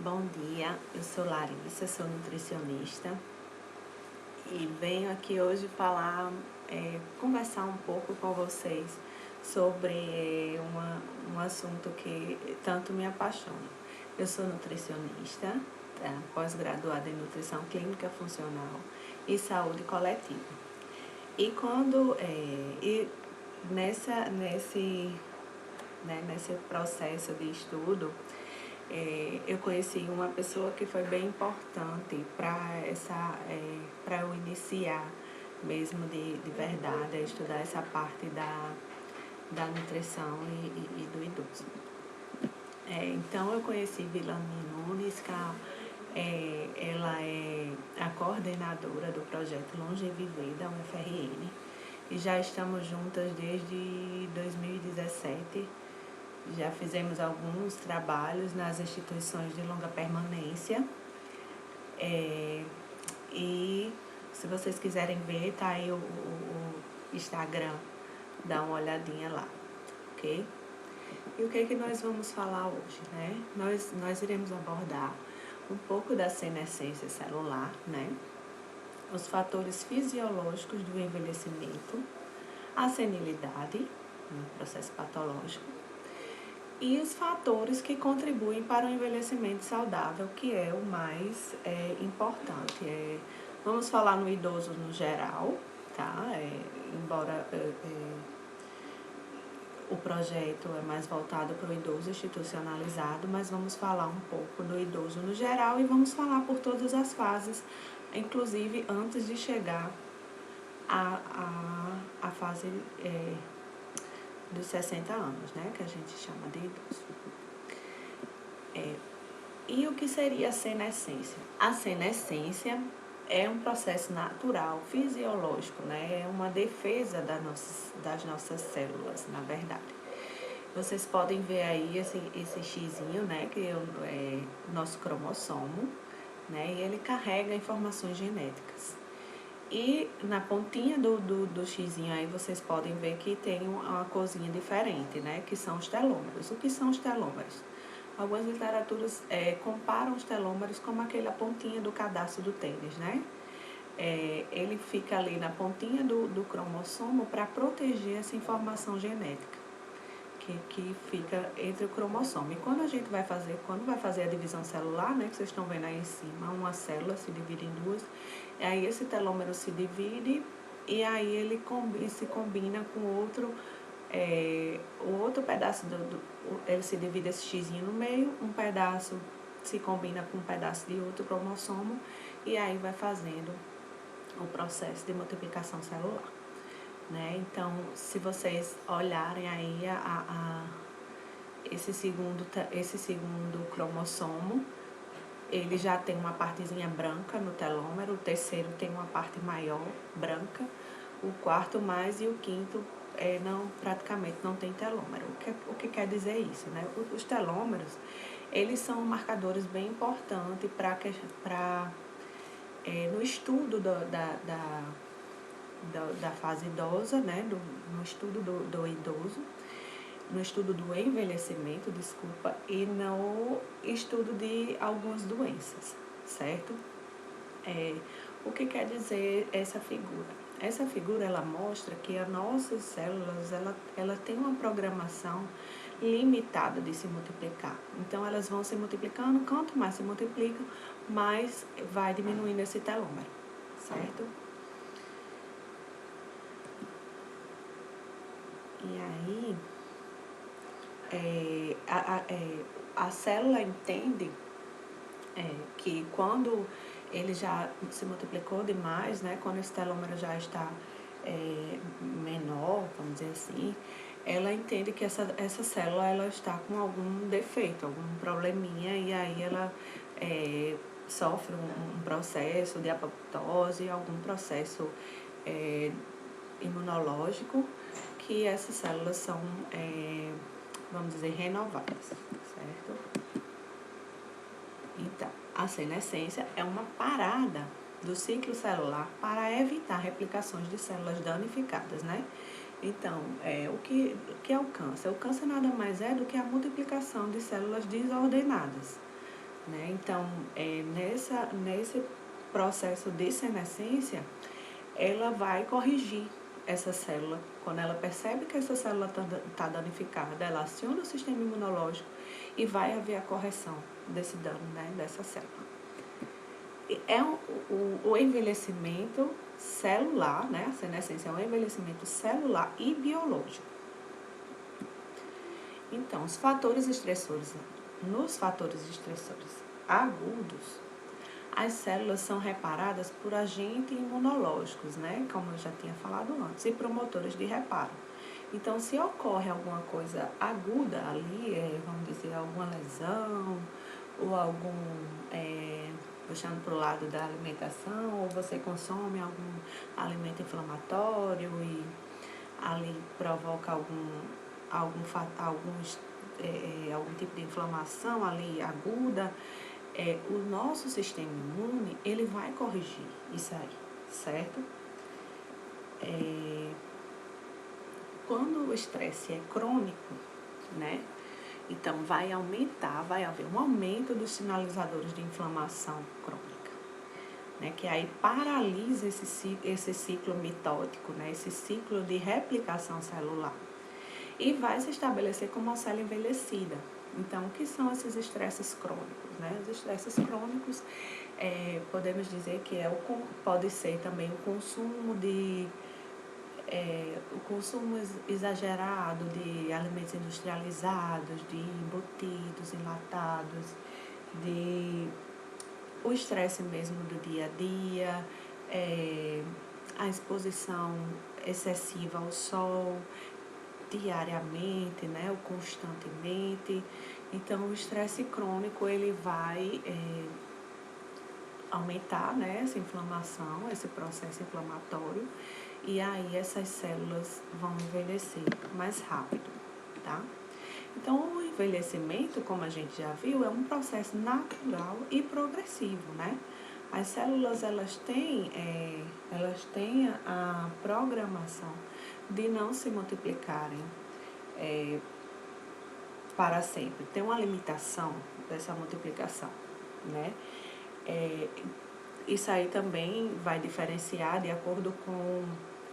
Bom dia, eu sou Larissa, sou nutricionista e venho aqui hoje falar, conversar um pouco com vocês sobre um assunto que tanto me apaixona. Eu sou nutricionista, tá? Pós-graduada em nutrição clínica funcional e saúde coletiva. E quando nesse processo de estudo, eu conheci uma pessoa que foi bem importante para eu iniciar mesmo de verdade a estudar essa parte da nutrição e do idoso. Então eu conheci Vilani Nunes, ela é a coordenadora do projeto Longeviver da UFRN e já estamos juntas desde 2017. Já fizemos alguns trabalhos nas instituições de longa permanência. E se vocês quiserem ver, tá aí o Instagram, dá uma olhadinha lá, ok? E o que é que nós vamos falar hoje, né? Nós iremos abordar um pouco da senescência celular, né? Os fatores fisiológicos do envelhecimento, a senilidade, processo patológico, e os fatores que contribuem para o envelhecimento saudável, que é o mais importante. Vamos falar no idoso no geral, tá? Embora o projeto é mais voltado para o idoso institucionalizado, mas vamos falar um pouco do idoso no geral e vamos falar por todas as fases, inclusive antes de chegar à fase dos 60 anos, né, que a gente chama de idoso. E o que seria a senescência? A senescência é um processo natural, fisiológico, né? É uma defesa das nossas células, na verdade. Vocês podem ver aí esse xizinho, né, que é o nosso cromossomo, né, e ele carrega informações genéticas. E na pontinha do xizinho aí vocês podem ver que tem uma corzinha diferente, né? Que são os telômeros. O que são os telômeros? Algumas literaturas comparam os telômeros como aquela pontinha do cadastro do tênis, né? Ele fica ali na pontinha do cromossomo para proteger essa informação genética que fica entre o cromossomo. E quando vai fazer a divisão celular, né, que vocês estão vendo aí em cima, uma célula se divide em duas, aí esse telômero se divide e aí ele se combina com o outro pedaço ele se divide esse xizinho no meio, um pedaço se combina com um pedaço de outro cromossomo e aí vai fazendo o processo de multiplicação celular. Né? Então, se vocês olharem aí esse segundo cromossomo, ele já tem uma partezinha branca no telômero, o terceiro tem uma parte maior branca, o quarto mais e o quinto praticamente não tem telômero. O que quer dizer isso? Né? Os telômeros, eles são marcadores bem importantes no estudo da fase idosa, né, no estudo do idoso, no estudo do envelhecimento, e no estudo de algumas doenças, certo? O que quer dizer essa figura? Essa figura, ela mostra que as nossas células, ela tem uma programação limitada de se multiplicar. Então, elas vão se multiplicando, quanto mais se multiplicam, mais vai diminuindo esse telômero, certo? E aí, a célula entende que quando ele já se multiplicou demais, né, quando esse telômero já está menor, vamos dizer assim, ela entende que essa célula ela está com algum defeito, algum probleminha, e aí ela sofre um processo de apoptose, algum processo imunológico, que essas células são, vamos dizer, renovadas, certo? Então, a senescência é uma parada do ciclo celular para evitar replicações de células danificadas, né? Então, o que é o câncer? O câncer nada mais é do que a multiplicação de células desordenadas, né? Então, nesse processo de senescência, ela vai corrigir essa célula. Quando ela percebe que essa célula está danificada, ela aciona o sistema imunológico e vai haver a correção desse dano, né, dessa célula. É o envelhecimento celular, né? A senescência é um envelhecimento celular e biológico. Então, os fatores estressores, nos fatores estressores agudos, as células são reparadas por agentes imunológicos, né? Como eu já tinha falado antes, e promotores de reparo. Então, se ocorre alguma coisa aguda ali, vamos dizer, alguma lesão, ou algum, puxando para o lado da alimentação, ou você consome algum alimento inflamatório e ali provoca algum tipo de inflamação ali aguda, o nosso sistema imune, ele vai corrigir isso aí, certo? Quando o estresse é crônico, né? Então, vai haver um aumento dos sinalizadores de inflamação crônica, né? Que aí paralisa esse ciclo mitótico, né? Esse ciclo de replicação celular. E vai se estabelecer como uma célula envelhecida. Então, o que são esses estresses crônicos, né? Os estresses crônicos, podemos dizer que pode ser também o consumo exagerado de alimentos industrializados, de embutidos, enlatados, o estresse mesmo do dia a dia, a exposição excessiva ao sol, diariamente, né, ou constantemente. Então, o estresse crônico, ele vai aumentar, né, essa inflamação, esse processo inflamatório, e aí essas células vão envelhecer mais rápido, tá? Então, o envelhecimento, como a gente já viu, é um processo natural e progressivo, né? As células, elas têm a programação de não se multiplicarem para sempre. Tem uma limitação dessa multiplicação, né? Isso aí também vai diferenciar de acordo com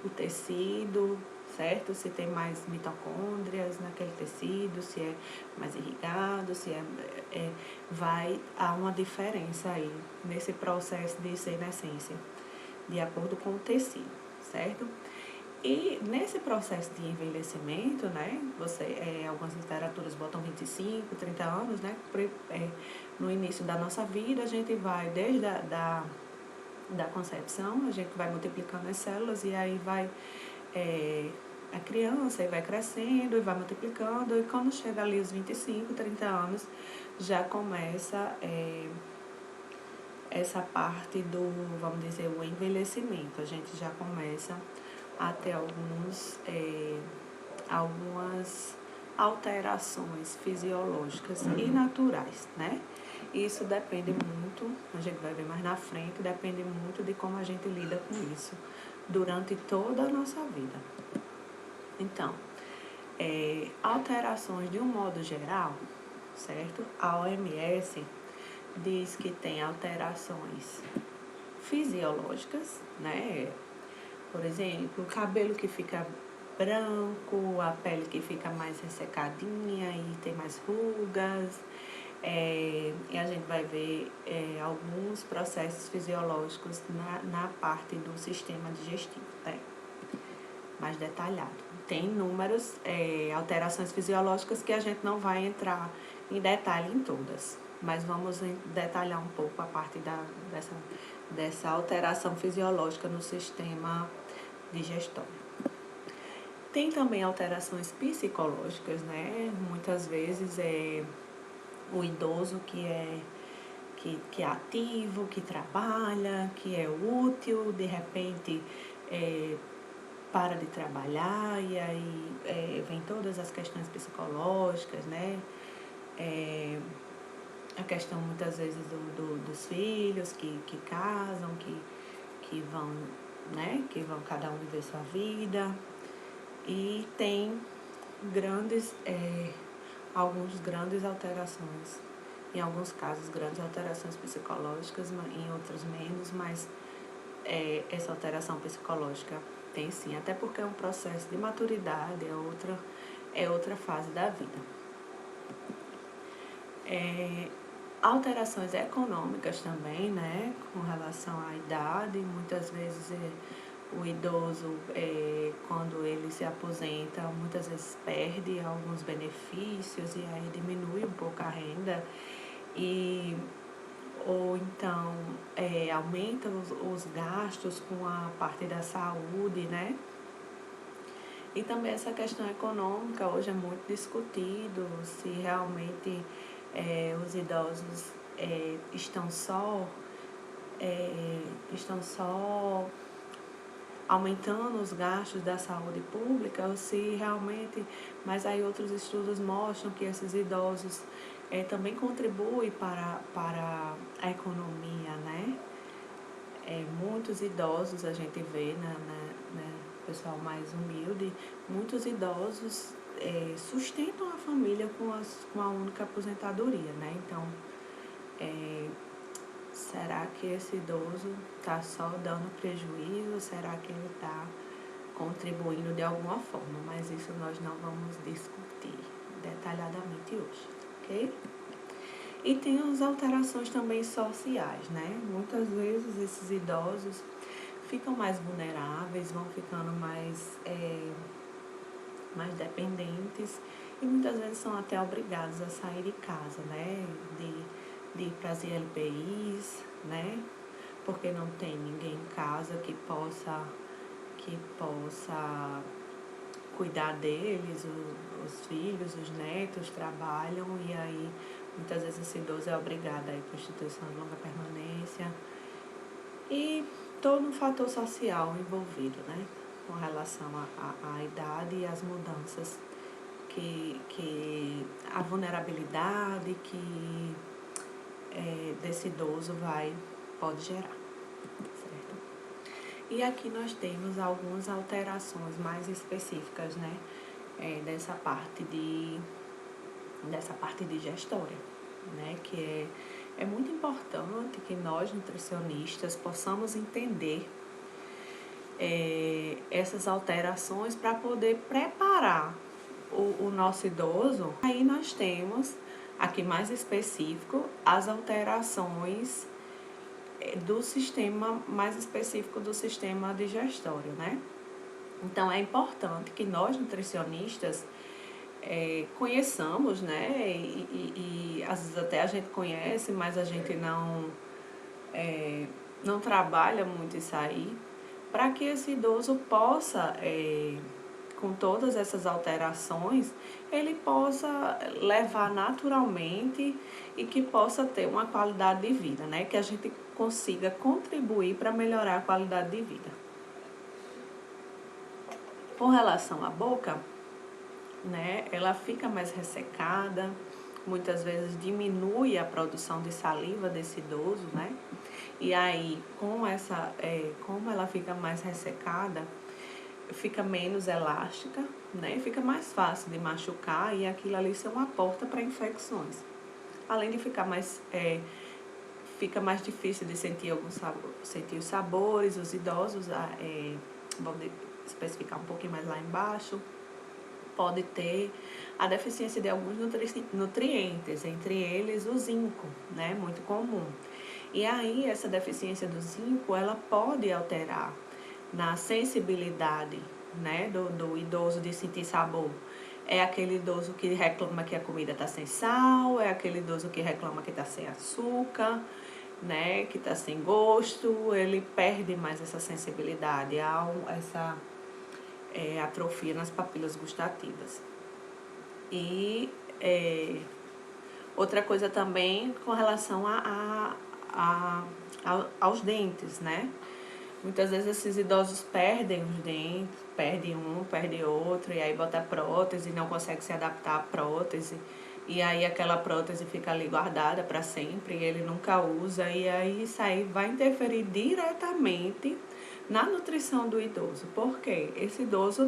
o tecido, certo? Se tem mais mitocôndrias naquele tecido, se é mais irrigado, há uma diferença aí nesse processo de senescência, de acordo com o tecido, certo? E nesse processo de envelhecimento, né, algumas literaturas botam 25, 30 anos, né, no início da nossa vida, a gente vai desde da concepção, a gente vai multiplicando as células e aí vai a criança e vai crescendo e vai multiplicando, e quando chega ali os 25, 30 anos, já começa essa parte do, vamos dizer, o envelhecimento. A gente já começa a ter algumas alterações fisiológicas e naturais, né? Isso depende muito, a gente vai ver mais na frente, depende muito de como a gente lida com isso durante toda a nossa vida. Então, alterações de um modo geral, certo? A OMS diz que tem alterações fisiológicas, né? Por exemplo, o cabelo que fica branco, a pele que fica mais ressecadinha e tem mais rugas. E a gente vai ver alguns processos fisiológicos na parte do sistema digestivo, né? Mais detalhado. Tem inúmeras alterações fisiológicas que a gente não vai entrar em detalhe em todas, mas vamos detalhar um pouco a parte dessa alteração fisiológica no sistema digestório. Tem também alterações psicológicas, né? Muitas vezes o idoso que é ativo, que trabalha, que é útil, de repente para de trabalhar e aí vem todas as questões psicológicas, né? A questão muitas vezes dos filhos que casam, que vão, né? Que vão cada um viver sua vida. E tem algumas grandes alterações em alguns casos grandes alterações psicológicas, em outros menos, mas essa alteração psicológica tem sim, até porque é um processo de maturidade, é outra fase da vida. Alterações econômicas também, né, com relação à idade, muitas vezes o idoso, quando ele se aposenta, muitas vezes perde alguns benefícios e aí diminui um pouco a renda, ou então aumenta os gastos com a parte da saúde, né? E também essa questão econômica hoje é muito discutido, se realmente os idosos estão só aumentando os gastos da saúde pública, ou se realmente, mas aí outros estudos mostram que esses idosos também contribuem para a economia, né? Muitos idosos a gente vê, pessoal mais humilde, muitos idosos sustentam a família com a única aposentadoria, né? Então, será que esse idoso está só dando prejuízo? Será que ele está contribuindo de alguma forma? Mas isso nós não vamos discutir detalhadamente hoje, ok? E tem as alterações também sociais, né? Muitas vezes esses idosos ficam mais vulneráveis, vão ficando mais dependentes e muitas vezes são até obrigados a sair de casa, né? De ir para as ILPIs, né? Porque não tem ninguém em casa que possa cuidar deles, os filhos, os netos trabalham e aí muitas vezes esse idoso é obrigado a ir para a instituição de longa permanência. E todo um fator social envolvido, né? Com relação à idade e às mudanças que a vulnerabilidade que desse idoso pode gerar, certo? E aqui nós temos algumas alterações mais específicas, né? Dessa parte digestória, né? Que é muito importante que nós, nutricionistas, possamos entender essas alterações para poder preparar o nosso idoso. Aí nós temos, aqui mais específico, as alterações do sistema, mais específico do sistema digestório, né? Então, é importante que nós, nutricionistas, conheçamos, né? E às vezes até a gente conhece, mas a gente não trabalha muito isso aí, para que esse idoso possa, com todas essas alterações, ele possa levar naturalmente e que possa ter uma qualidade de vida, né? Que a gente consiga contribuir para melhorar a qualidade de vida. Com relação à boca, né? Ela fica mais ressecada, muitas vezes diminui a produção de saliva desse idoso, né? E aí, como ela fica mais ressecada, fica menos elástica, né? Fica mais fácil de machucar e aquilo ali ser uma porta para infecções. Além de ficar fica mais difícil de sentir sentir os sabores, os idosos, vou especificar um pouquinho mais lá embaixo, pode ter a deficiência de alguns nutrientes, entre eles o zinco, né? Muito comum. E aí, essa deficiência do zinco, ela pode alterar na sensibilidade, né, do idoso de sentir sabor. É aquele idoso que reclama que a comida está sem sal, é aquele idoso que reclama que está sem açúcar, né, que está sem gosto, ele perde mais essa sensibilidade, há essa atrofia nas papilas gustativas. E outra coisa também com relação aos dentes, né? Muitas vezes esses idosos perdem os dentes, perdem um, perdem outro, e aí bota prótese e não consegue se adaptar à prótese. E aí aquela prótese fica ali guardada para sempre e ele nunca usa. E aí isso aí vai interferir diretamente na nutrição do idoso. Por quê? Esse idoso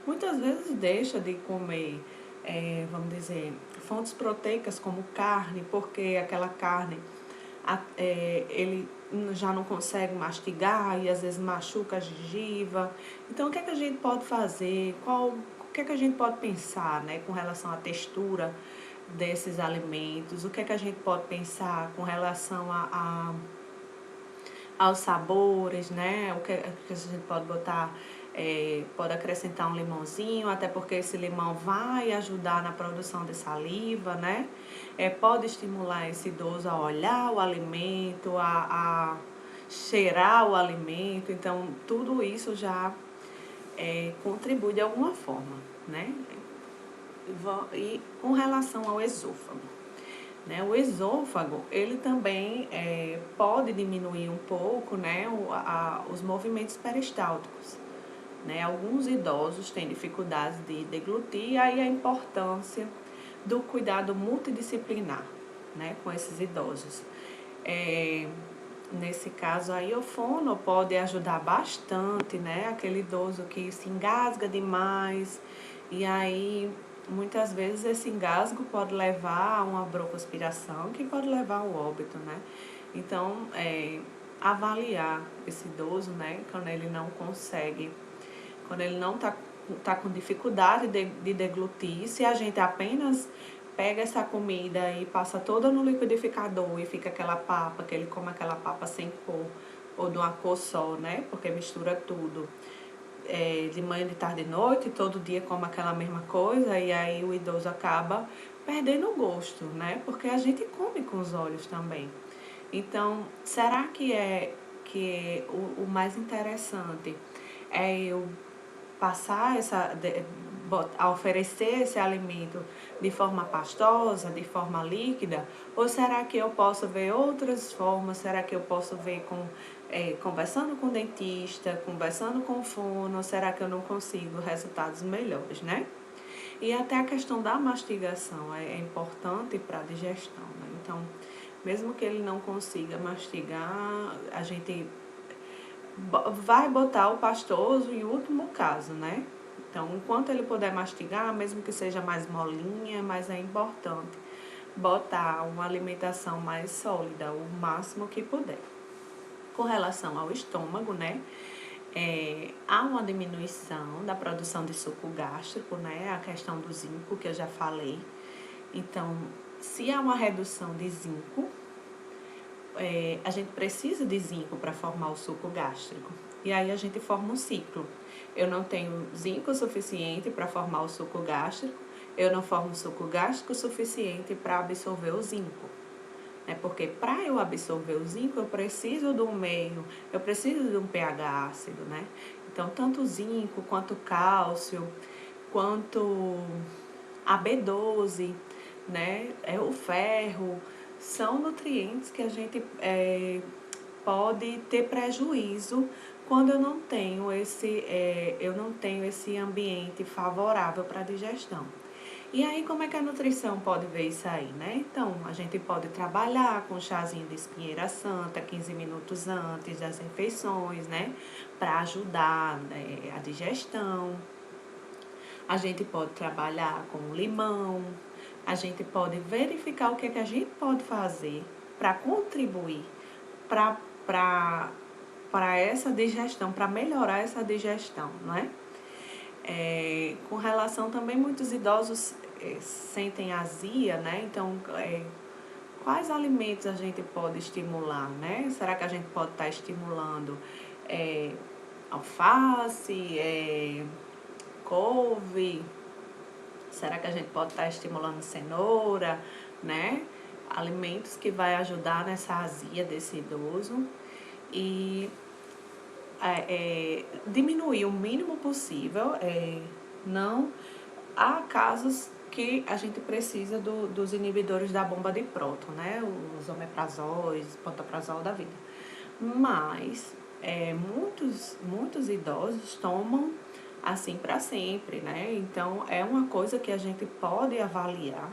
muitas vezes deixa de comer vamos dizer, fontes proteicas como carne, porque aquela carne ele já não consegue mastigar e às vezes machuca a gengiva. Então, o que é que a gente pode fazer? O que é que a gente pode pensar, né, com relação à textura desses alimentos? O que é que a gente pode pensar com relação aos sabores, né? O que a gente pode botar, pode acrescentar um limãozinho, até porque esse limão vai ajudar na produção de saliva, né? Pode estimular esse idoso a olhar o alimento, a cheirar o alimento. Então, tudo isso já contribui de alguma forma, né? E com relação ao esôfago, né? O esôfago, ele também pode diminuir um pouco, né, os movimentos peristálticos. Né? Alguns idosos têm dificuldade de deglutir, e aí a importância do cuidado multidisciplinar, né, com esses idosos. Nesse caso aí, o fono pode ajudar bastante, né? Aquele idoso que se engasga demais, e aí muitas vezes esse engasgo pode levar a uma broncoaspiração, que pode levar ao óbito, né? Então, avaliar esse idoso, né? Quando ele não consegue, quando ele não tá com dificuldade de deglutir, se a gente apenas pega essa comida e passa toda no liquidificador e fica aquela papa, que ele come aquela papa sem cor, ou de uma cor só, né? Porque mistura tudo. De manhã, de tarde e de noite, todo dia come aquela mesma coisa, e aí o idoso acaba perdendo o gosto, né? Porque a gente come com os olhos também. Então, será que o mais interessante é eu passar a oferecer esse alimento de forma pastosa, de forma líquida? Ou será que eu posso ver outras formas? Será que eu posso ver conversando com o dentista, conversando com o fono? Será que eu não consigo resultados melhores, né? E até a questão da mastigação é importante para a digestão, né? Então, mesmo que ele não consiga mastigar, a gente vai botar o pastoso em último caso, né? Então, enquanto ele puder mastigar, mesmo que seja mais molinha, mas é importante botar uma alimentação mais sólida, o máximo que puder. Com relação ao estômago, né? Há uma diminuição da produção de suco gástrico, né? A questão do zinco, que eu já falei. Então, se há uma redução de zinco, a gente precisa de zinco para formar o suco gástrico. E aí a gente forma um ciclo. Eu não tenho zinco suficiente para formar o suco gástrico, eu não formo suco gástrico suficiente para absorver o zinco. Porque para eu absorver o zinco, eu preciso de um meio, eu preciso de um pH ácido, né? Então, tanto o zinco, quanto o cálcio, quanto a B12, né? O ferro, são nutrientes que a gente pode ter prejuízo quando eu não tenho esse ambiente favorável para a digestão. E aí, como é que a nutrição pode ver isso aí, né? Então, a gente pode trabalhar com chazinho de espinheira santa 15 minutos antes das refeições, né? Para ajudar, a digestão. A gente pode trabalhar com limão. A gente pode verificar o que é que a gente pode fazer para contribuir para essa digestão, para melhorar essa digestão, não é? Com relação também, muitos idosos sentem azia, né? Então, quais alimentos a gente pode estimular, né? Será que a gente pode estar estimulando alface, couve? Será que a gente pode estar estimulando cenoura, né? Alimentos que vai ajudar nessa azia desse idoso. E diminuir o mínimo possível. Não há casos que a gente precisa dos inibidores da bomba de próton, né? Os omeprazóis, pantoprazol da vida. Mas muitos idosos tomam assim para sempre, né? Então, é uma coisa que a gente pode avaliar,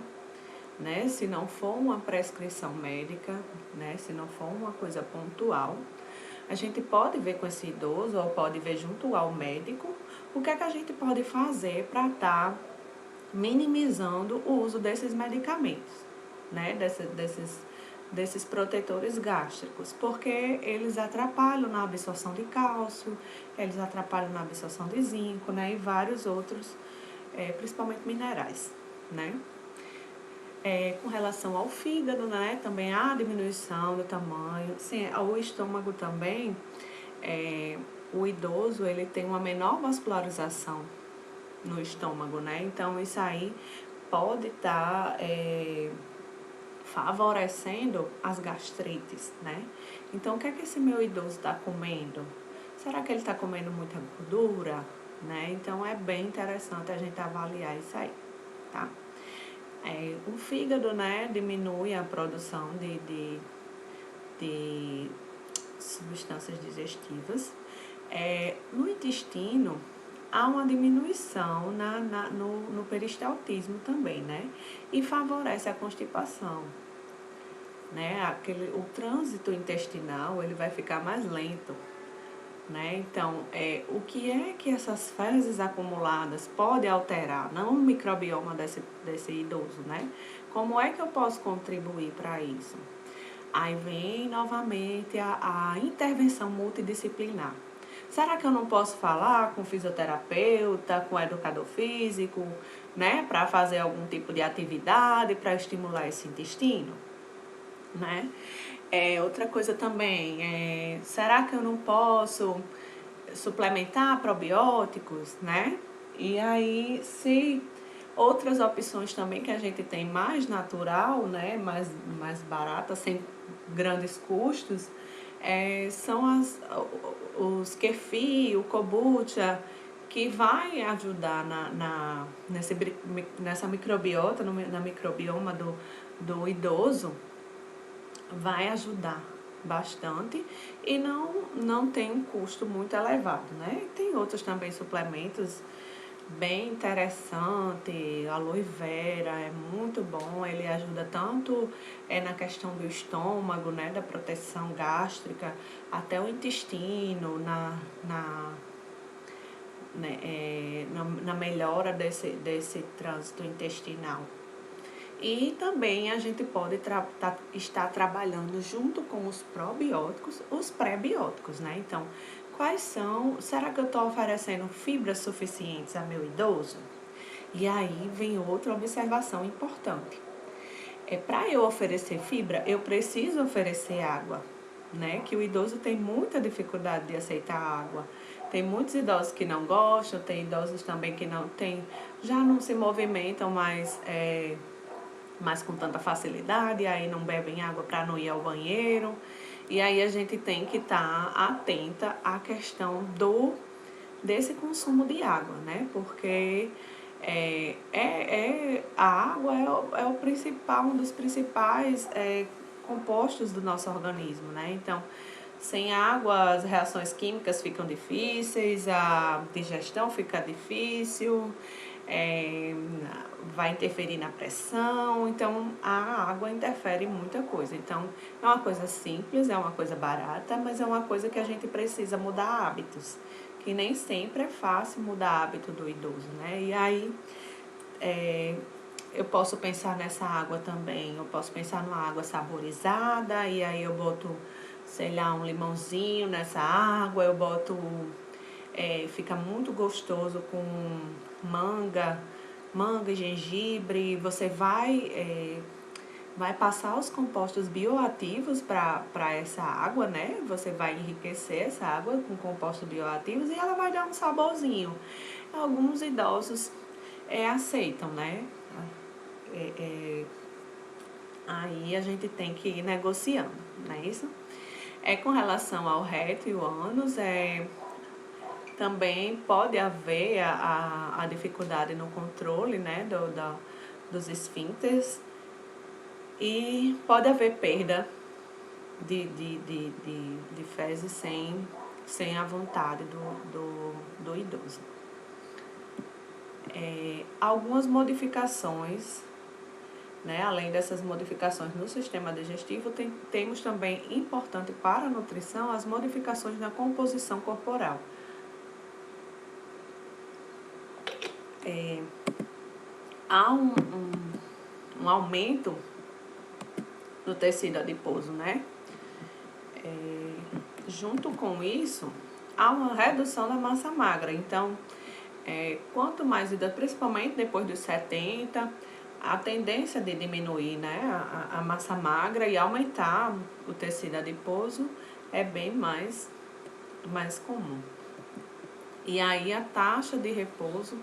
né? Se não for uma prescrição médica, né? Se não for uma coisa pontual, a gente pode ver com esse idoso, ou pode ver junto ao médico, o que é que a gente pode fazer para estar minimizando o uso desses medicamentos, né? Desses protetores gástricos, porque eles atrapalham na absorção de cálcio, eles atrapalham na absorção de zinco, né? E vários outros, principalmente minerais, né? Com relação ao fígado, né? Também há diminuição do tamanho. Sim, o estômago também, o idoso, ele tem uma menor vascularização no estômago, né? Então, isso aí pode estar favorecendo as gastrites, né? Então, o que é que esse meu idoso está comendo? Será que ele está comendo muita gordura, né? Então, é bem interessante a gente avaliar isso aí, tá? O fígado, né, diminui a produção de substâncias digestivas. No intestino, há uma diminuição no peristaltismo também, né? E favorece a constipação, né? O trânsito intestinal, ele vai ficar mais lento, né? Então, o que é que essas fezes acumuladas podem alterar? Não o microbioma desse idoso, né? Como é que eu posso contribuir para isso? Aí vem novamente a intervenção multidisciplinar. Será que eu não posso falar com fisioterapeuta, com educador físico, né? Para fazer algum tipo de atividade para estimular esse intestino, né? Outra coisa também, será que eu não posso suplementar probióticos, né? E aí, se outras opções também que a gente tem mais natural, né? Mais barata, sem grandes custos, são os kefir, o kombucha, que vai ajudar nessa microbiota, na microbioma do idoso, vai ajudar bastante e não tem um custo muito elevado, né? Tem outros também suplementos bem interessante, aloe vera é muito bom, ele ajuda tanto na questão do estômago, né, da proteção gástrica, até o intestino, na melhora desse trânsito intestinal. E também a gente pode estar trabalhando junto com os probióticos, os pré-bióticos, né? Então, quais são? Será que eu estou oferecendo fibras suficientes a meu idoso? E aí vem outra observação importante. Para eu oferecer fibra, eu preciso oferecer água, né? Que o idoso tem muita dificuldade de aceitar água. Tem muitos idosos que não gostam, tem idosos também que já não se movimentam mais com tanta facilidade, aí não bebem água para não ir ao banheiro. E aí a gente tem que estar atenta à questão desse consumo de água, né? Porque a água o principal, um dos principais compostos do nosso organismo, né? Então, sem água, as reações químicas ficam difíceis, a digestão fica difícil, vai interferir na pressão, então a água interfere em muita coisa. Então, é uma coisa simples, é uma coisa barata, mas é uma coisa que a gente precisa mudar hábitos, que nem sempre é fácil mudar hábito do idoso, né? E aí, eu posso pensar nessa água também, eu posso pensar numa água saborizada, e aí eu boto, sei lá, um limãozinho nessa água, eu boto, fica muito gostoso com manga e gengibre, você vai passar os compostos bioativos para essa água, né? Você vai enriquecer essa água com compostos bioativos e ela vai dar um saborzinho. Alguns idosos aceitam, né? Aí a gente tem que ir negociando, não é isso? Com relação ao reto e o ânus, também pode haver a dificuldade no controle, né, dos esfíncteres, e pode haver perda de fezes sem a vontade do idoso. Algumas modificações, né, além dessas modificações no sistema digestivo, temos também, importante para a nutrição, as modificações na composição corporal. há um aumento do tecido adiposo, né? Junto com isso, há uma redução da massa magra. Então, quanto mais idade, principalmente depois dos 70, a tendência de diminuir, né, a massa magra e aumentar o tecido adiposo é bem mais comum. E aí a taxa de repouso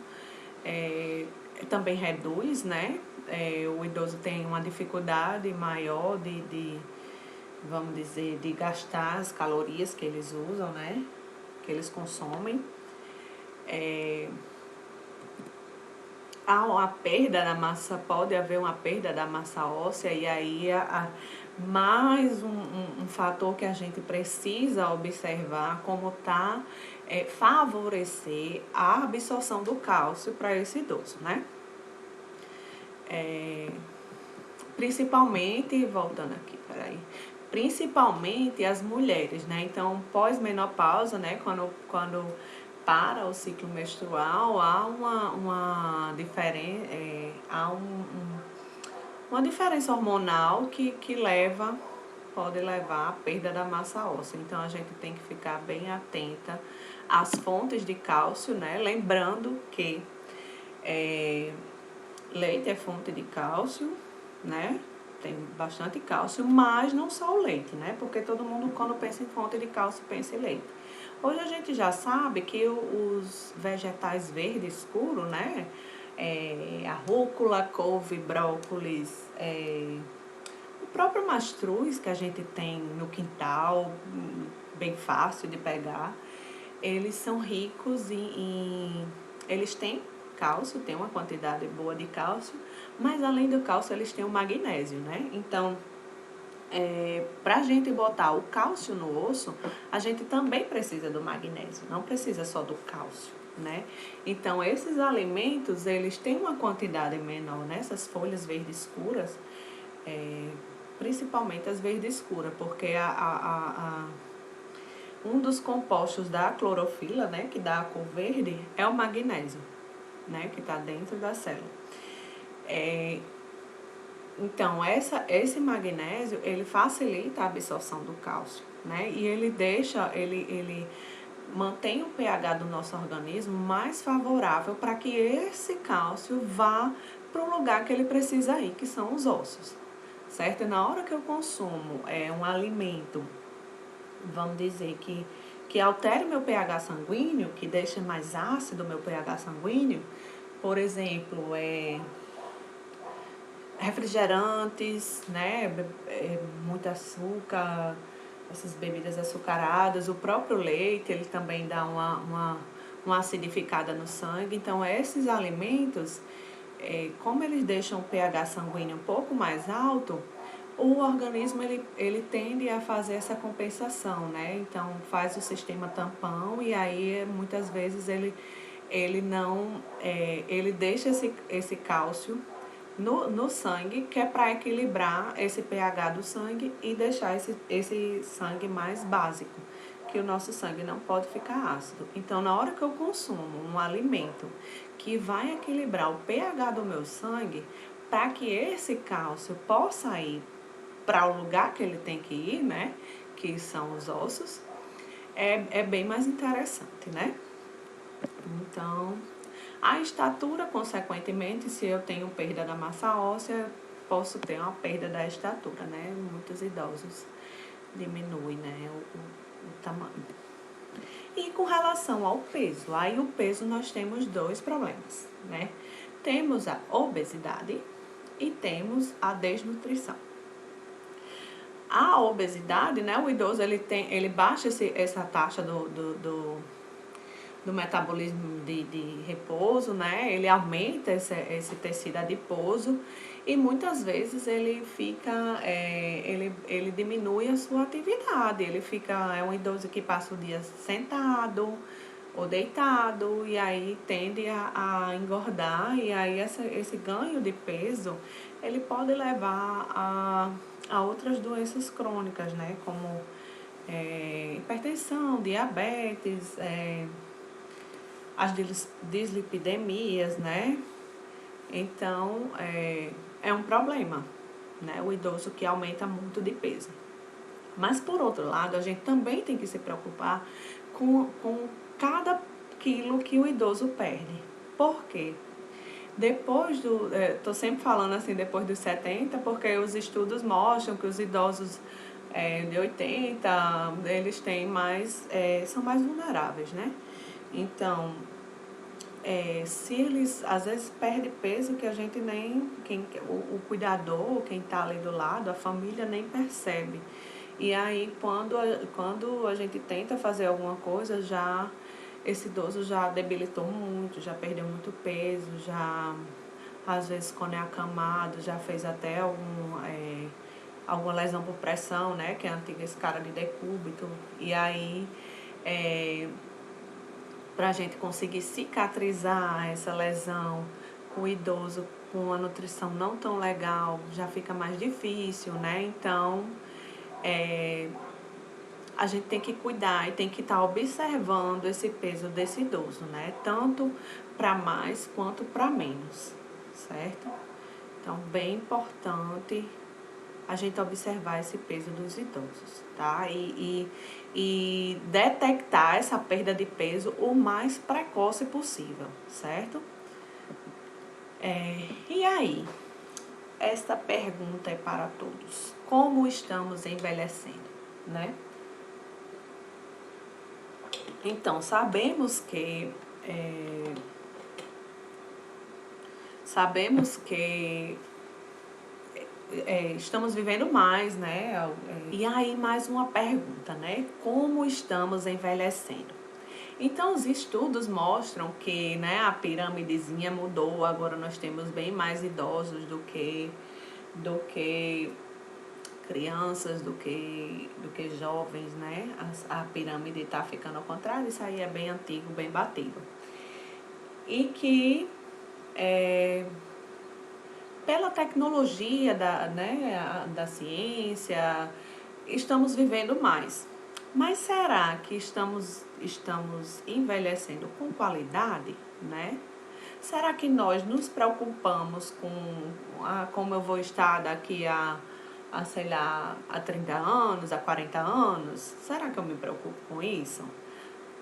também reduz, né? O idoso tem uma dificuldade maior vamos dizer, de gastar as calorias que eles usam, né? Que eles consomem. Há a perda da massa, pode haver uma perda da massa óssea, e aí mais um fator que a gente precisa observar como está favorecer a absorção do cálcio para esse idoso, né? Principalmente, voltando aqui, principalmente as mulheres, né? Então, pós-menopausa, né? Quando para o ciclo menstrual, há uma diferença, uma diferença hormonal que pode levar à perda da massa óssea. Então, a gente tem que ficar bem atenta às fontes de cálcio, né? Lembrando que leite é fonte de cálcio, né? Tem bastante cálcio, mas não só o leite, né? Porque todo mundo, quando pensa em fonte de cálcio, pensa em leite. Hoje a gente já sabe que os vegetais verde escuro, né? A rúcula, couve, brócolis, o próprio mastruz que a gente tem no quintal, bem fácil de pegar, eles são ricos eles têm cálcio, tem uma quantidade boa de cálcio, mas além do cálcio eles têm o magnésio, né? Então, para a gente botar o cálcio no osso, a gente também precisa do magnésio, não precisa só do cálcio, né? Então, esses alimentos, eles têm uma quantidade menor nessas folhas verdes escuras, principalmente as verdes escuras, porque um dos compostos da clorofila, né, que dá a cor verde, é o magnésio, né, que está dentro da célula. Então, esse magnésio, ele facilita a absorção do cálcio, né? E ele mantém o pH do nosso organismo mais favorável para que esse cálcio vá para o lugar que ele precisa ir, que são os ossos, certo? E na hora que eu consumo um alimento, vamos dizer, que altere meu pH sanguíneo, que deixa mais ácido o meu pH sanguíneo, por exemplo, refrigerantes, né, muito açúcar, essas bebidas açucaradas, o próprio leite, ele também dá uma acidificada no sangue. Então, esses alimentos, como eles deixam o pH sanguíneo um pouco mais alto, o organismo ele tende a fazer essa compensação, né? Então, faz o sistema tampão e aí, muitas vezes, ele não... ele deixa esse cálcio no sangue, que é para equilibrar esse pH do sangue e deixar esse sangue mais básico, que o nosso sangue não pode ficar ácido. Então, na hora que eu consumo um alimento que vai equilibrar o pH do meu sangue, para que esse cálcio possa ir para o lugar que ele tem que ir, né, que são os ossos, é bem mais interessante, né? Então, a estatura, consequentemente, se eu tenho perda da massa óssea, posso ter uma perda da estatura, né? Muitos idosos diminuem, né, o tamanho. E com relação ao peso, aí o peso nós temos dois problemas, né? Temos a obesidade e temos a desnutrição. A obesidade, né, o idoso ele baixa essa taxa do metabolismo de repouso, né? Ele aumenta esse tecido adiposo e muitas vezes ele fica, ele diminui a sua atividade. É um idoso que passa o dia sentado ou deitado e aí tende a engordar, e aí esse ganho de peso ele pode levar a outras doenças crônicas, né? Como hipertensão, diabetes, as dislipidemias, né? Então, é um problema, né? O idoso que aumenta muito de peso. Mas, por outro lado, a gente também tem que se preocupar com cada quilo que o idoso perde. Por quê? Depois tô sempre falando assim, depois dos 70, porque os estudos mostram que os idosos de 80, eles têm mais, são mais vulneráveis, né? Então, se eles às vezes perdem peso que a gente nem, o cuidador, quem está ali do lado, a família nem percebe. E aí, quando a gente tenta fazer alguma coisa, esse idoso já debilitou muito, já perdeu muito peso, já, às vezes, quando é acamado, já fez até alguma lesão por pressão, né? Que é a antiga escara de decúbito. E aí, para a gente conseguir cicatrizar essa lesão com o idoso com uma nutrição não tão legal, já fica mais difícil, né? Então, a gente tem que cuidar e tem que estar observando esse peso desse idoso, né? Tanto para mais quanto para menos, certo? Então, bem importante a gente observar esse peso dos idosos, tá? E detectar essa perda de peso o mais precoce possível, certo? E aí, esta pergunta é para todos. Como estamos envelhecendo, né? Então, sabemos que estamos vivendo mais, né? E aí, mais uma pergunta, né? Como estamos envelhecendo? Então, os estudos mostram que, né, a piramidezinha mudou, agora nós temos bem mais idosos do que crianças, do que jovens, né? A pirâmide está ficando ao contrário, isso aí é bem antigo, bem batido. E que pela tecnologia da ciência, estamos vivendo mais. Mas será que estamos envelhecendo com qualidade, né? Será que nós nos preocupamos com como eu vou estar daqui sei lá, a 30 anos, a 40 anos? Será que eu me preocupo com isso,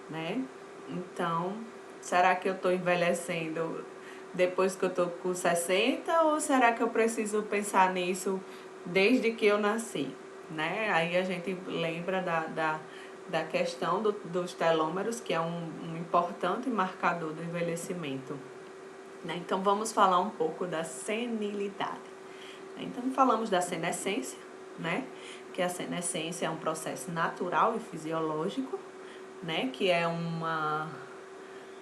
né? Então, será que eu estou envelhecendo depois que eu estou com 60 ou será que eu preciso pensar nisso desde que eu nasci, né? Aí a gente lembra da questão dos telômeros, que é um importante marcador do envelhecimento, né? Então, vamos falar um pouco da senilidade. Então, falamos da senescência, né? Que a senescência é um processo natural e fisiológico, né? Que é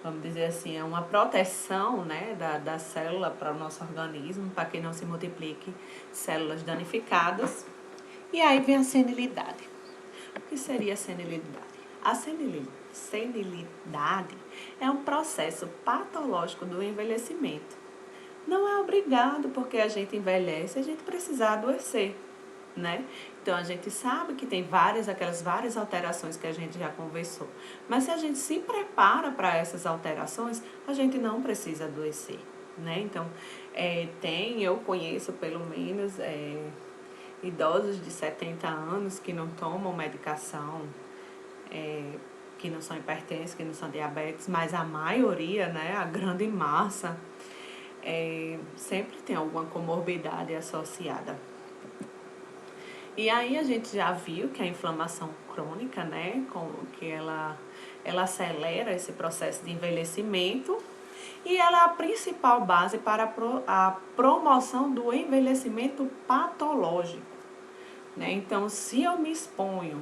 vamos dizer assim, é uma proteção, né, da célula para o nosso organismo, para que não se multiplique células danificadas. E aí vem a senilidade. O que seria a senilidade? A senilidade é um processo patológico do envelhecimento. Não é obrigado, porque a gente envelhece, a gente precisa adoecer, né? Então, a gente sabe que tem aquelas várias alterações que a gente já conversou. Mas se a gente se prepara para essas alterações, a gente não precisa adoecer, né? Então, eu conheço pelo menos idosos de 70 anos que não tomam medicação, que não são hipertensos, que não são diabetes, mas a maioria, né, a grande massa, sempre tem alguma comorbidade associada. E aí a gente já viu que a inflamação crônica, né, que ela acelera esse processo de envelhecimento e ela é a principal base para a promoção do envelhecimento patológico, né? Então, se eu me exponho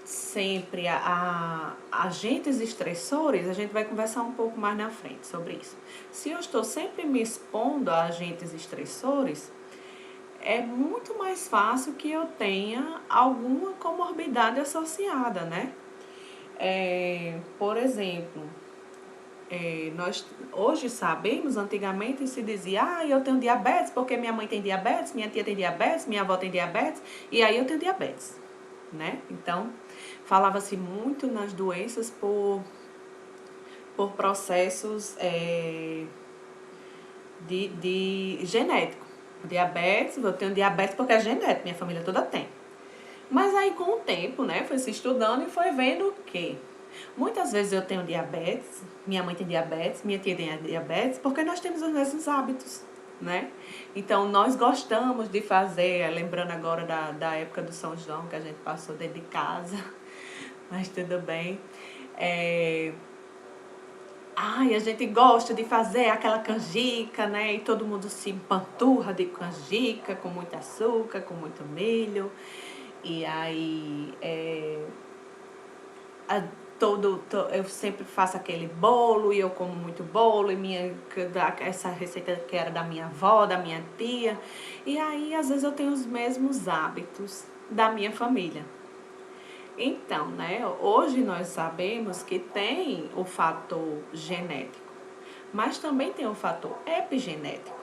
sempre a agentes estressores, a gente vai conversar um pouco mais na frente sobre isso. Se eu estou sempre me expondo a agentes estressores, é muito mais fácil que eu tenha alguma comorbidade associada, né? Por exemplo, nós hoje sabemos, antigamente se dizia, eu tenho diabetes porque minha mãe tem diabetes, minha tia tem diabetes, minha avó tem diabetes, e aí eu tenho diabetes, né? Então, falava-se muito nas doenças por processos de genético. Diabetes, eu tenho diabetes porque é genético, minha família toda tem. Mas aí com o tempo, né, foi se estudando e foi vendo que muitas vezes eu tenho diabetes, minha mãe tem diabetes, minha tia tem diabetes, porque nós temos os mesmos hábitos, né? Então nós gostamos de fazer, lembrando agora da época do São João, que a gente passou dentro de casa, mas tudo bem. Ai, a gente gosta de fazer aquela canjica, né? E todo mundo se empanturra de canjica, com muito açúcar, com muito milho. E aí, eu sempre faço aquele bolo e eu como muito bolo. E essa receita que era da minha avó, da minha tia. E aí, às vezes, eu tenho os mesmos hábitos da minha família. Então, né, hoje nós sabemos que tem o fator genético, mas também tem o fator epigenético,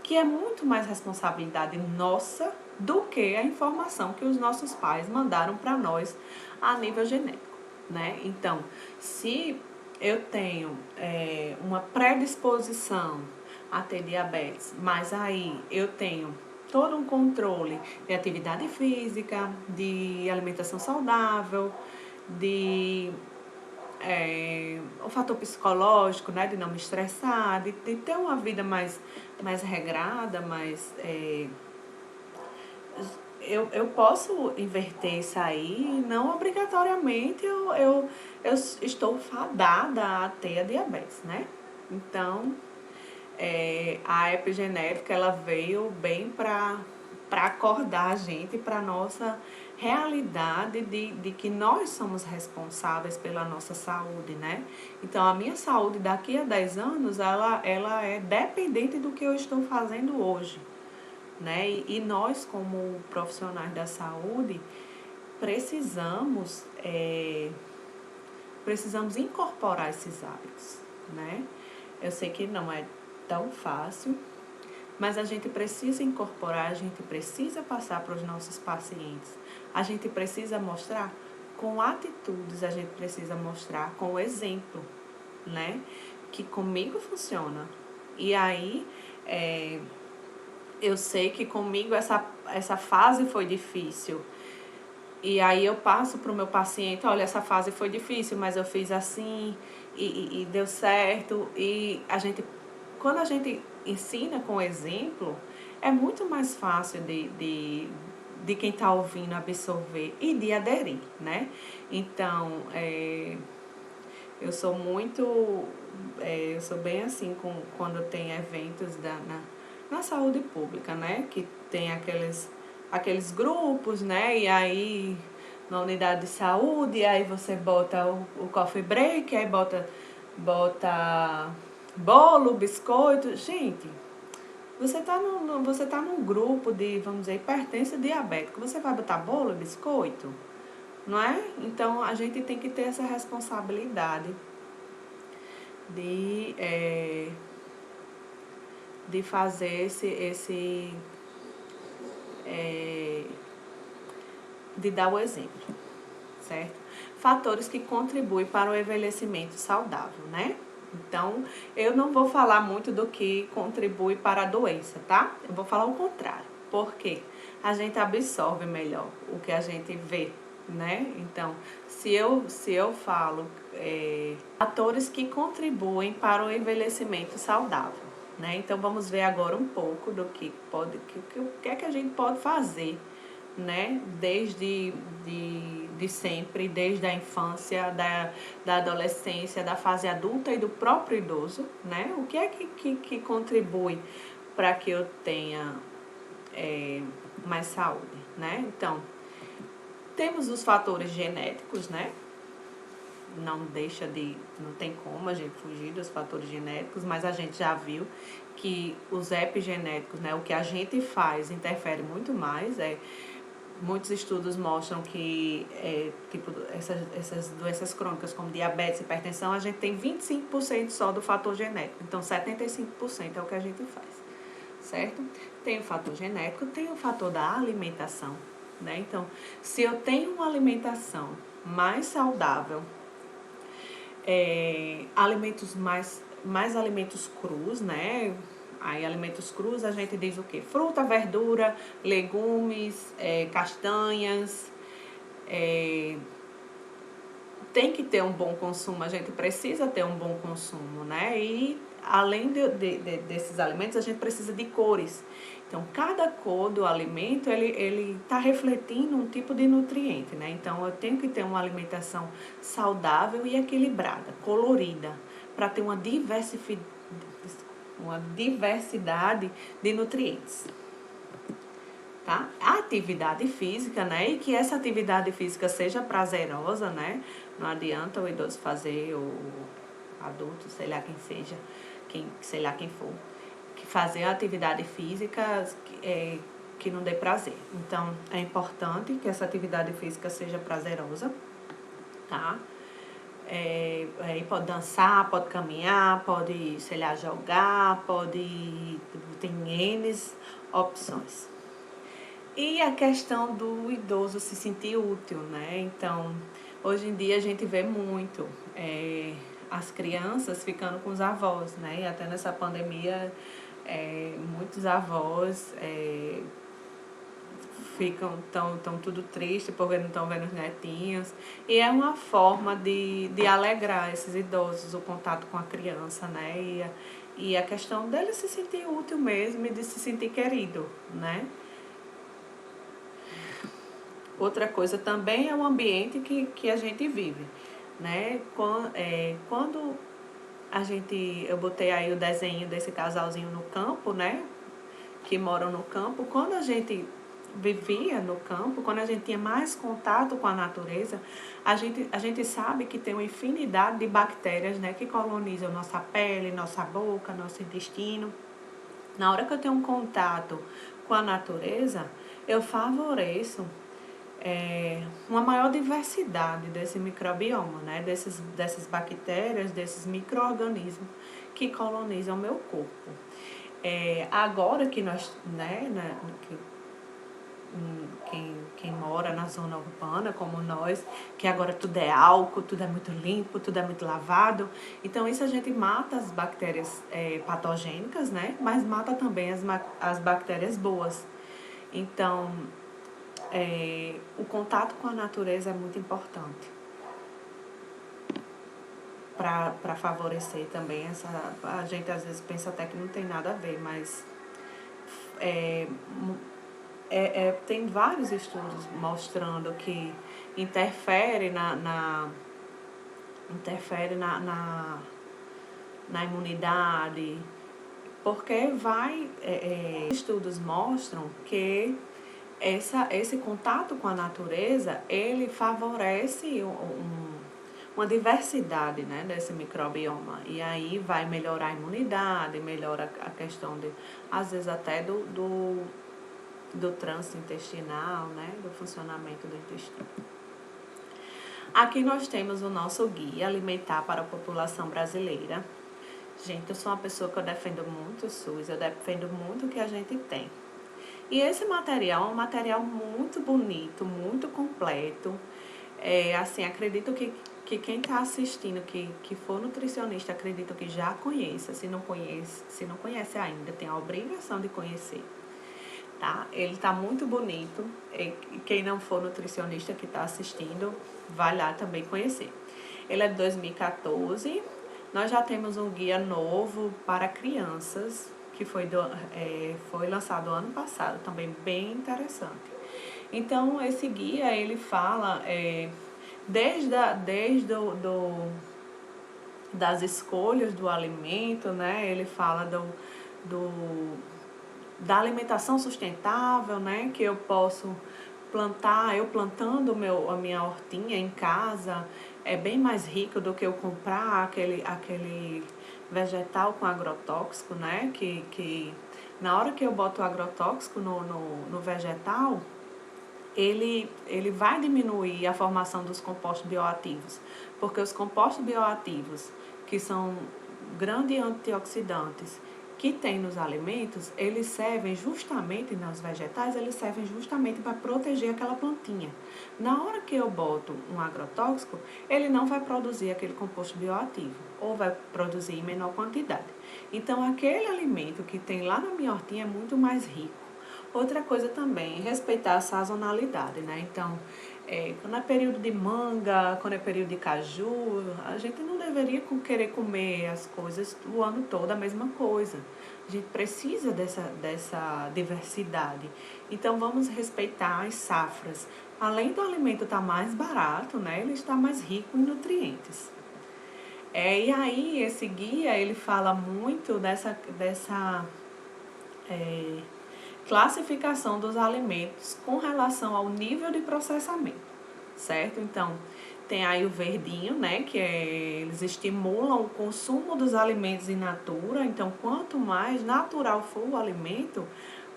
que é muito mais responsabilidade nossa do que a informação que os nossos pais mandaram para nós a nível genético, né? Então, se eu tenho uma predisposição a ter diabetes, mas aí eu tenho todo um controle de atividade física, de alimentação saudável, de o fator psicológico, né, de não me estressar, de ter uma vida mais regrada, eu posso inverter isso aí e não obrigatoriamente eu estou fadada a ter a diabetes, né? Então, a epigenética ela veio bem para acordar a gente para a nossa realidade de que nós somos responsáveis pela nossa saúde, né? Então, a minha saúde daqui a 10 anos, ela é dependente do que eu estou fazendo hoje, né? E nós, como profissionais da saúde, precisamos, precisamos incorporar esses hábitos, né? Eu sei que não é tão fácil, mas a gente precisa incorporar, a gente precisa passar para os nossos pacientes, a gente precisa mostrar com atitudes, a gente precisa mostrar com o exemplo, né? Que comigo funciona. E aí, eu sei que comigo essa fase foi difícil. E aí eu passo para o meu paciente, olha, essa fase foi difícil, mas eu fiz assim e deu certo. E quando a gente ensina com exemplo, é muito mais fácil de quem está ouvindo absorver e de aderir, né? Então, eu sou muito, eu sou bem assim quando tem eventos na saúde pública, né? Que tem aqueles grupos, né? E aí na unidade de saúde, aí você bota o coffee break, aí bota bolo, biscoito. Gente, você tá num grupo de, vamos dizer, hipertenso diabético. Você vai botar bolo e biscoito? Não é? Então, a gente tem que ter essa responsabilidade de fazer de dar o exemplo, certo? Fatores que contribuem para o envelhecimento saudável, né? Então, eu não vou falar muito do que contribui para a doença, tá? Eu vou falar o contrário. Por quê? A gente absorve melhor o que a gente vê, né? Então, se eu falo fatores que contribuem para o envelhecimento saudável, né? Então, vamos ver agora um pouco do que é que a gente pode fazer, né? Desde de sempre, desde a infância, da adolescência, da fase adulta e do próprio idoso, né? O que é que contribui para que eu tenha mais saúde, né? Então, temos os fatores genéticos, né? Não tem como a gente fugir dos fatores genéticos, mas a gente já viu que os epigenéticos, né? O que a gente faz interfere muito mais, muitos estudos mostram que tipo, essas doenças crônicas como diabetes e hipertensão, a gente tem 25% só do fator genético. Então, 75% é o que a gente faz, certo? Tem o fator genético, tem o fator da alimentação, né? Então, se eu tenho uma alimentação mais saudável, alimentos mais alimentos crus, né? Aí alimentos crus a gente diz o quê? Fruta, verdura, legumes, castanhas. Tem que ter um bom consumo, a gente precisa ter um bom consumo, né? E além desses alimentos, a gente precisa de cores. Então, cada cor do alimento, ele está refletindo um tipo de nutriente, né? Então, eu tenho que ter uma alimentação saudável e equilibrada, colorida, para ter uma diversidade de nutrientes. Tá? A atividade física, né? E que essa atividade física seja prazerosa, né? Não adianta o idoso fazer, o adulto, sei lá quem seja, sei lá quem for, que fazer a atividade física que não dê prazer. Então, é importante que essa atividade física seja prazerosa, tá? Aí pode dançar, pode caminhar, pode, sei lá, jogar, tem N opções. E a questão do idoso se sentir útil, né? Então, hoje em dia a gente vê muito as crianças ficando com os avós, né? E até nessa pandemia, muitos avós tão tudo triste porque não estão vendo os netinhos. E é uma forma de alegrar esses idosos, o contato com a criança, né? E a questão dele se sentir útil mesmo e de se sentir querido, né? Outra coisa também é o ambiente que a gente vive, né? Quando eu botei aí o desenho desse casalzinho no campo, né? Que moram no campo. Quando a gente vivia no campo, quando a gente tinha mais contato com a natureza, a gente sabe que tem uma infinidade de bactérias, né? Que colonizam nossa pele, nossa boca, nosso intestino. Na hora que eu tenho um contato com a natureza, eu favoreço uma maior diversidade desse microbioma, né? Dessas bactérias, desses micro-organismos que colonizam o meu corpo. Agora que nós, né, quem mora na zona urbana, como nós, que agora tudo é álcool, tudo é muito limpo, tudo é muito lavado. Então, isso a gente mata as bactérias patogênicas, né? Mas mata também as bactérias boas. Então, o contato com a natureza é muito importante para favorecer também a gente às vezes pensa até que não tem nada a ver, mas tem vários estudos mostrando que interfere na imunidade, porque estudos mostram que esse contato com a natureza, ele favorece uma diversidade, né, desse microbioma. E aí vai melhorar a imunidade, melhora a questão às vezes até do trânsito intestinal, né, do funcionamento do intestino. Aqui nós temos o nosso guia alimentar para a população brasileira. Gente, eu sou uma pessoa que eu defendo muito o SUS, eu defendo muito o que a gente tem. E esse material é um material muito bonito, muito completo. Assim, acredito que quem está assistindo, que for nutricionista, acredito que já conheça. Se não conhece ainda, tem a obrigação de conhecer. Tá? Ele está muito bonito. Quem não for nutricionista que está assistindo, vai lá também conhecer. Ele é de 2014. Nós já temos um guia novo para crianças, que foi lançado ano passado, também bem interessante. Então, esse guia, ele fala das escolhas do alimento, né? Ele fala da alimentação sustentável, né? Que eu posso plantar, eu plantando a minha hortinha em casa, é bem mais rico do que eu comprar aquele vegetal com agrotóxico, né? Que na hora que eu boto o agrotóxico no vegetal, ele vai diminuir a formação dos compostos bioativos, porque os compostos bioativos, que são grandes antioxidantes, que tem nos alimentos, eles servem justamente, nos vegetais, eles servem justamente para proteger aquela plantinha. Na hora que eu boto um agrotóxico, ele não vai produzir aquele composto bioativo, ou vai produzir em menor quantidade. Então, aquele alimento que tem lá na minha hortinha é muito mais rico. Outra coisa também, respeitar a sazonalidade, né? Então, quando é período de manga, quando é período de caju, a gente não deveria querer comer as coisas o ano todo a mesma coisa. A gente precisa dessa diversidade. Então, vamos respeitar as safras. Além do alimento estar mais barato, né? Ele está mais rico em nutrientes. E aí, esse guia, ele fala muito dessa classificação dos alimentos com relação ao nível de processamento, certo? Então, tem aí o verdinho, né, que eles estimulam o consumo dos alimentos in natura. Então, quanto mais natural for o alimento,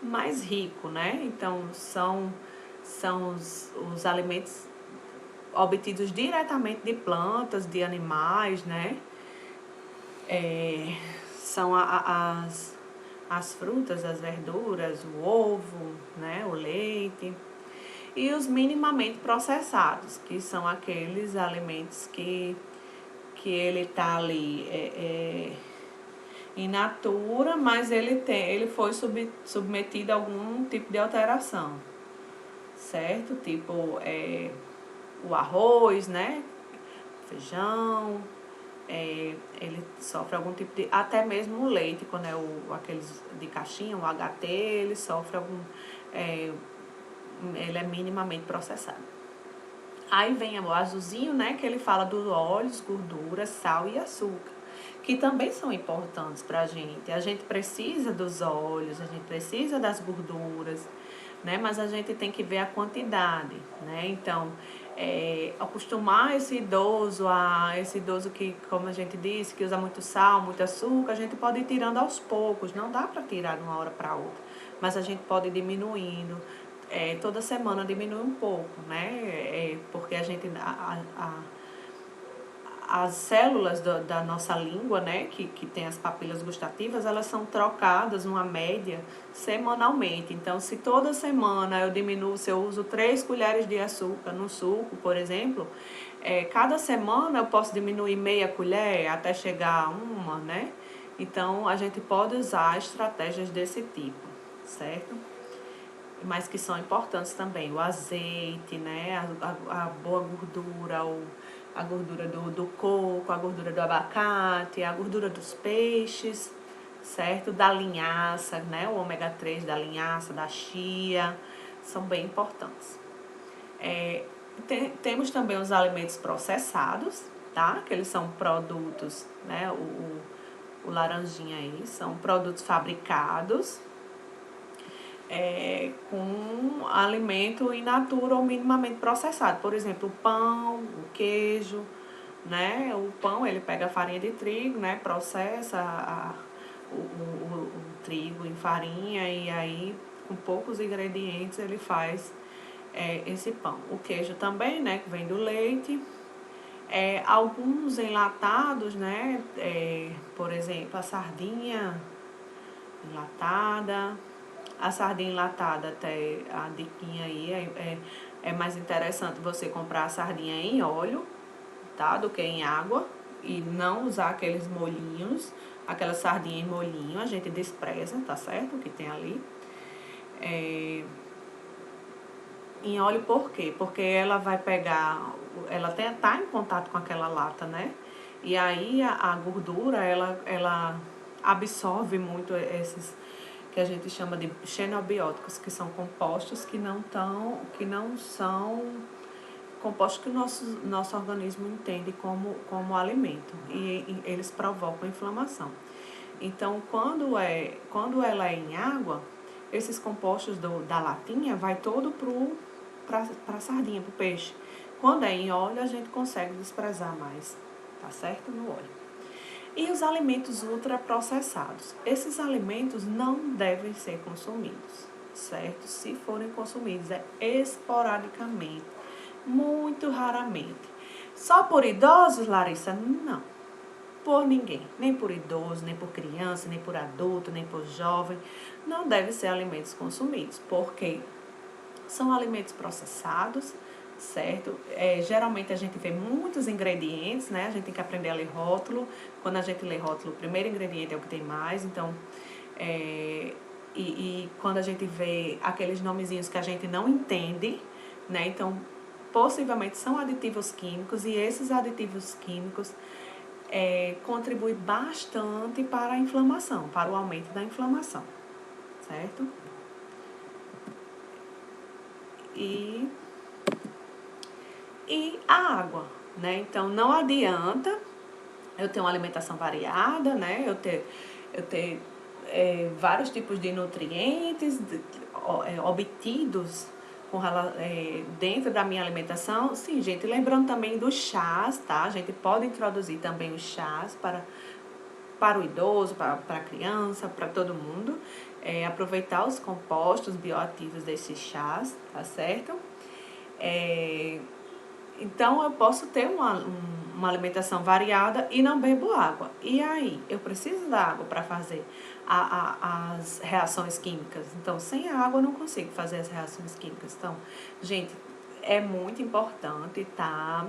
mais rico, né? Então, são os alimentos obtidos diretamente de plantas, de animais, né? São as frutas, as verduras, o ovo, né, o leite. E os minimamente processados, que são aqueles alimentos que ele está ali in natura, mas ele foi submetido a algum tipo de alteração, certo? Tipo o arroz, né, feijão, ele sofre algum tipo de... Até mesmo o leite, quando é aqueles de caixinha, o HT, ele sofre algum... ele é minimamente processado. Aí vem o azulzinho, né, que ele fala dos óleos, gorduras, sal e açúcar, que também são importantes para a gente. A gente precisa dos óleos, a gente precisa das gorduras, né, mas a gente tem que ver a quantidade, né? Então, acostumar esse idoso que, como a gente disse, que usa muito sal, muito açúcar, a gente pode ir tirando aos poucos, não dá para tirar de uma hora para outra, mas a gente pode ir diminuindo. Toda semana diminui um pouco, né? Porque a gente... as células da nossa língua, né, que tem as papilas gustativas, elas são trocadas, uma média, semanalmente. Então, se toda semana eu diminuo, se eu uso 3 colheres de açúcar no suco, por exemplo, cada semana eu posso diminuir meia colher até chegar a uma, né? Então, a gente pode usar estratégias desse tipo, certo? Mas que são importantes também, o azeite, né, a boa gordura, a gordura do coco, a gordura do abacate, a gordura dos peixes, certo? Da linhaça, né, o ômega 3 da linhaça, da chia, são bem importantes. Temos também os alimentos processados, tá? Que eles são produtos, né, o laranjinha aí, são produtos fabricados, com alimento in natura ou minimamente processado. Por exemplo, o pão, o queijo, né? O pão, ele pega a farinha de trigo, né? Processa o trigo em farinha e aí, com poucos ingredientes, ele faz esse pão. O queijo também, né? Que vem do leite. Alguns enlatados, né? Por exemplo, a sardinha enlatada. A sardinha enlatada, até a diquinha aí, é mais interessante você comprar a sardinha em óleo, tá? Do que em água. E não usar aqueles molhinhos, aquela sardinha em molhinho, a gente despreza, tá certo? O que tem ali. Em óleo por quê? Porque ela vai pegar, ela tá em contato com aquela lata, né? E aí a gordura, ela absorve muito esses que a gente chama de xenobióticos, que são compostos que não são compostos que o nosso organismo entende como alimento, e eles provocam inflamação. Então, quando ela é em água, esses compostos da latinha vai todo para a sardinha, para o peixe. Quando é em óleo, a gente consegue desprezar mais, tá certo? No óleo. E os alimentos ultraprocessados. Esses alimentos não devem ser consumidos, certo? Se forem consumidos, esporadicamente, muito raramente. Só por idosos, Larissa? Não. por ninguém, nem por idoso, nem por criança, nem por adulto, nem por jovem. Não deve ser alimentos consumidos, porque são alimentos processados, certo? Geralmente a gente vê muitos ingredientes, né? A gente tem que aprender a ler rótulo. Quando a gente lê rótulo, o primeiro ingrediente é o que tem mais. Então, e quando a gente vê aqueles nomezinhos que a gente não entende, né? Então, possivelmente são aditivos químicos, e esses aditivos químicos contribuem bastante para a inflamação, para o aumento da inflamação, certo? E a água, né? Então, não adianta eu ter uma alimentação variada, né? Eu ter vários tipos de nutrientes obtidos dentro da minha alimentação. Sim, gente, lembrando também dos chás, tá? A gente pode introduzir também os chás para o idoso, para a criança, para todo mundo. Aproveitar os compostos bioativos desses chás, tá certo? Então, eu posso ter uma alimentação variada e não bebo água. E aí, eu preciso da água para fazer as reações químicas. Então, sem a água, eu não consigo fazer as reações químicas. Então, gente, é muito importante estar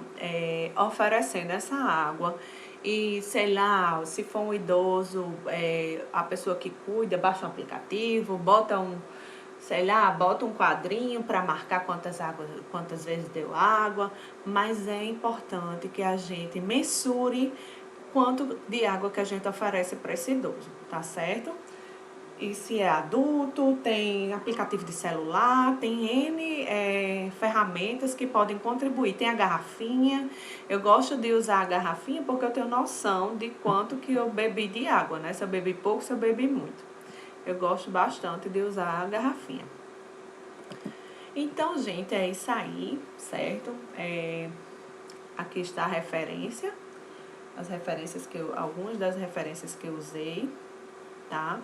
oferecendo essa água. E, sei lá, se for um idoso, a pessoa que cuida, baixa um aplicativo, bota um quadrinho para marcar quantas vezes deu água, mas é importante que a gente mensure quanto de água que a gente oferece para esse idoso, tá certo? E se é adulto, tem aplicativo de celular, tem N ferramentas que podem contribuir. Tem a garrafinha, eu gosto de usar a garrafinha porque eu tenho noção de quanto que eu bebi de água, né? Se eu bebi pouco, se eu bebi muito. Eu gosto bastante de usar a garrafinha. Então, gente, é isso aí, certo? Aqui está a referência, algumas das referências que eu usei, tá?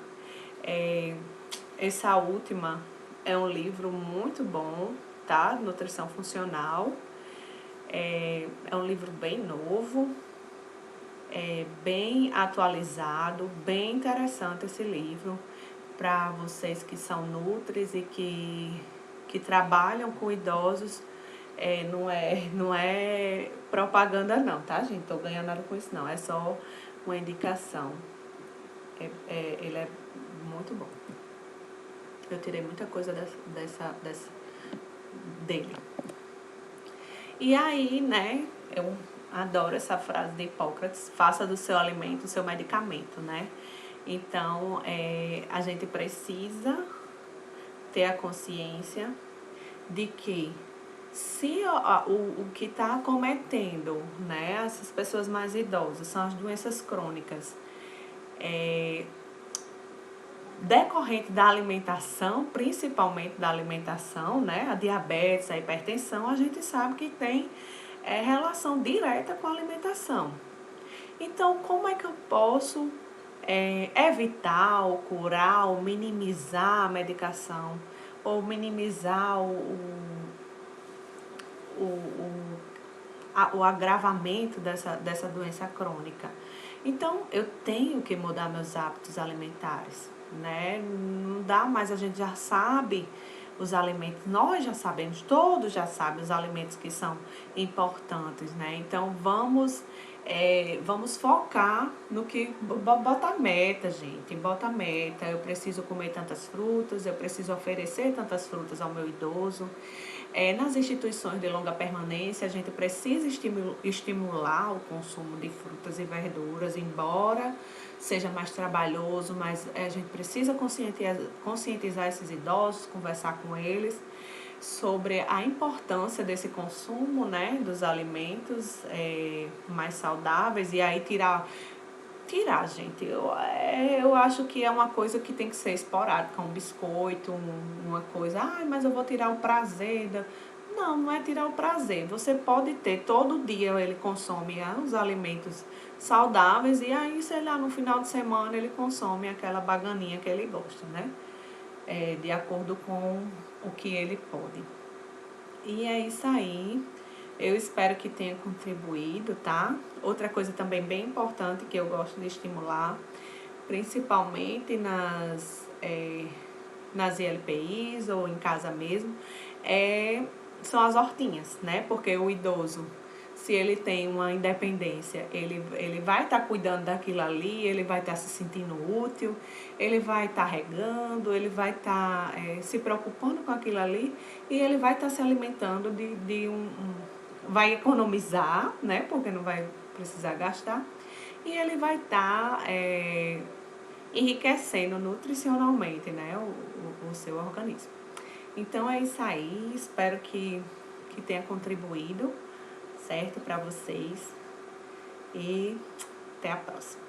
Essa última é um livro muito bom, tá? Nutrição Funcional. É um livro bem novo, bem atualizado, bem interessante esse livro para vocês que são nutris e que trabalham com idosos. Não é propaganda não, tá, gente? Tô ganhando nada com isso não, é só uma indicação. Ele é muito bom. Eu tirei muita coisa dele. E aí, né, eu adoro essa frase de Hipócrates: faça do seu alimento o seu medicamento, né? Então, a gente precisa ter a consciência de que se o que está acometendo, né, essas pessoas mais idosas são as doenças crônicas, decorrente da alimentação, principalmente da alimentação, né, a diabetes, a hipertensão, a gente sabe que tem relação direta com a alimentação. Então, como é que eu posso evitar, ou curar, ou minimizar a medicação, ou minimizar o agravamento dessa doença crônica? Então, eu tenho que mudar meus hábitos alimentares, né? Não dá mais, a gente já sabe os alimentos, nós já sabemos, todos já sabem os alimentos que são importantes, né? Então, vamos focar no que... Bota meta, gente, bota meta. Eu preciso comer tantas frutas, eu preciso oferecer tantas frutas ao meu idoso. Nas instituições de longa permanência, a gente precisa estimular o consumo de frutas e verduras, embora seja mais trabalhoso, mas a gente precisa conscientizar esses idosos, conversar com eles sobre a importância desse consumo, né, dos alimentos mais saudáveis. E aí tirar, gente, eu acho que é uma coisa que tem que ser esporádica, um biscoito, uma coisa, mas eu vou tirar o prazer Não é tirar o prazer. Você pode ter, todo dia ele consome os alimentos saudáveis, e aí, sei lá, no final de semana ele consome aquela baganinha que ele gosta, né? De acordo com o que ele pode. E é isso aí. Eu espero que tenha contribuído, tá? Outra coisa também bem importante que eu gosto de estimular, principalmente nas ILPIs ou em casa mesmo, são as hortinhas, né? Porque o idoso, se ele tem uma independência, ele vai estar cuidando daquilo ali, ele vai estar se sentindo útil, ele vai estar regando, ele vai estar se preocupando com aquilo ali e ele vai estar se alimentando vai economizar, né? Porque não vai precisar gastar. E ele vai estar enriquecendo nutricionalmente, né? O seu organismo. Então é isso aí. Espero que tenha contribuído, certo? Para vocês. E até a próxima.